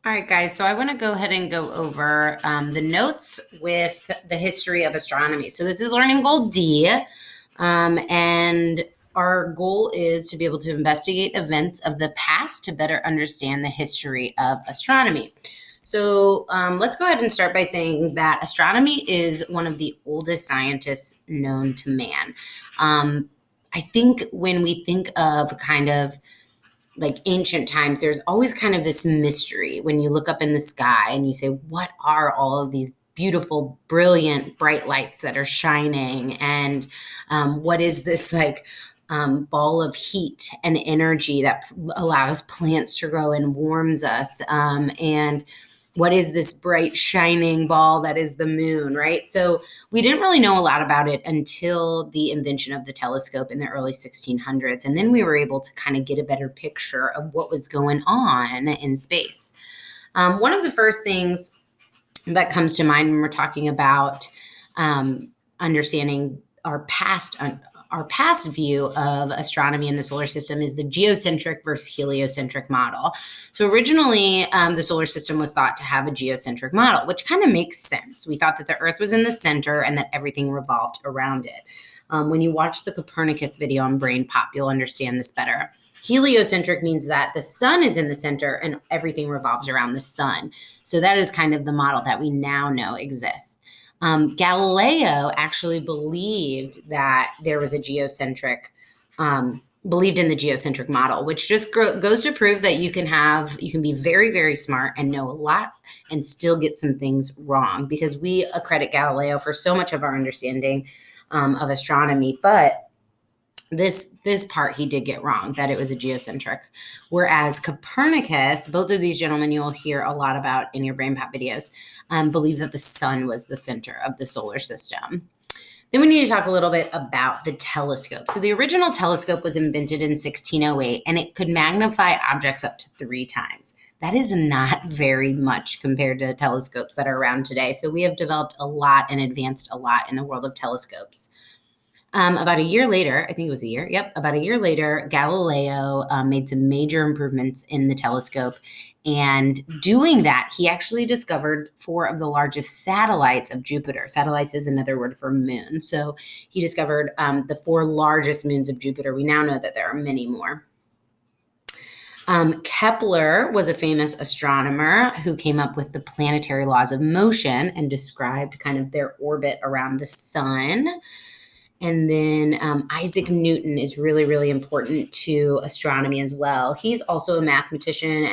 All right, guys, so I want to go ahead and go over the notes with the history of astronomy. So this is Learning Goal D, and our goal is to be able to investigate events of the past to better understand the history of astronomy. So let's go ahead and start by saying that astronomy is one of the oldest scientists known to man. I think when we think of kind of like ancient times, there's always kind of this mystery when you look up in the sky and you say, what are all of these beautiful, brilliant, bright lights that are shining? And what is this ball of heat and energy that allows plants to grow and warms us? And what is this bright shining ball that is the moon, right? So we didn't really know a lot about it until the invention of the telescope in the early 1600s. And then we were able to kind of get a better picture of what was going on in space. One of the first things that comes to mind when we're talking about understanding our past view of astronomy in the solar system is the geocentric versus heliocentric model. So originally, the solar system was thought to have a geocentric model, which kind of makes sense. We thought that the Earth was in the center and that everything revolved around it. When you watch the Copernicus video on Brain Pop, you'll understand this better. Heliocentric means that the sun is in the center and everything revolves around the sun. So that is kind of the model that we now know exists. Galileo actually believed that there was a believed in the geocentric model, which just goes to prove that you can be very, very smart and know a lot and still get some things wrong, because we accredit Galileo for so much of our understanding of astronomy, but this part he did get wrong, that it was a geocentric. Whereas Copernicus, both of these gentlemen you'll hear a lot about in your Brain Pop videos, believe that the sun was the center of the solar system. Then we need to talk a little bit about the telescope. So the original telescope was invented in 1608, and it could magnify objects up to 3 times. That is not very much compared to telescopes that are around today. So we have developed a lot and advanced a lot in the world of telescopes. About a year later, I think it was a year. Yep. About a year later, Galileo made some major improvements in the telescope. And doing that, he actually discovered 4 of the largest satellites of Jupiter. Satellites is another word for moon. So he discovered the 4 largest moons of Jupiter. We now know that there are many more. Kepler was a famous astronomer who came up with the planetary laws of motion and described kind of their orbit around the sun. And then Isaac Newton is really, really important to astronomy as well. He's also a mathematician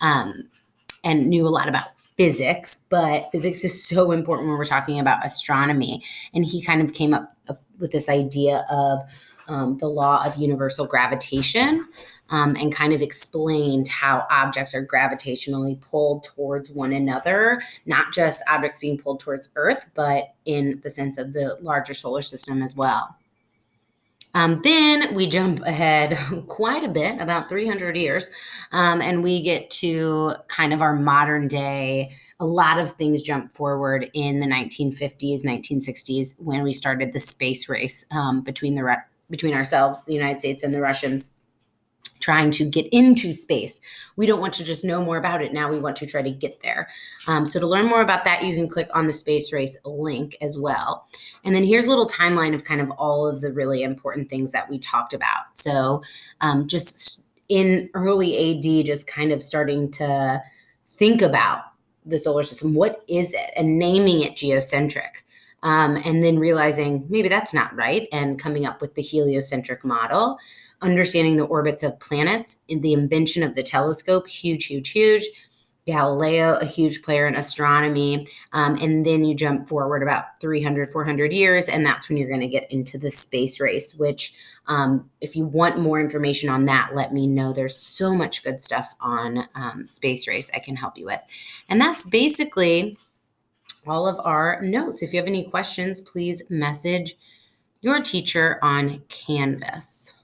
and knew a lot about physics, but physics is so important when we're talking about astronomy. And he kind of came up with this idea of the law of universal gravitation, and kind of explained how objects are gravitationally pulled towards one another, not just objects being pulled towards Earth, but in the sense of the larger solar system as well. Then we jump ahead quite a bit, about 300 years, and we get to kind of our modern day. A lot of things jump forward in the 1950s, 1960s, when we started the space race between ourselves, the United States, and the Russians, trying to get into space. We don't want to just know more about it. Now we want to try to get there. So to learn more about that, you can click on the space race link as well. And then here's a little timeline of kind of all of the really important things that we talked about. So just in early AD, just kind of starting to think about the solar system. What is it? And naming it geocentric. And then realizing maybe that's not right, and coming up with the heliocentric model. Understanding the orbits of planets, in the invention of the telescope, huge, huge, huge. Galileo, a huge player in astronomy. And then you jump forward about 300, 400 years, and that's when you're going to get into the space race, which if you want more information on that, let me know. There's so much good stuff on space race I can help you with. And that's basically all of our notes. If you have any questions, please message your teacher on Canvas.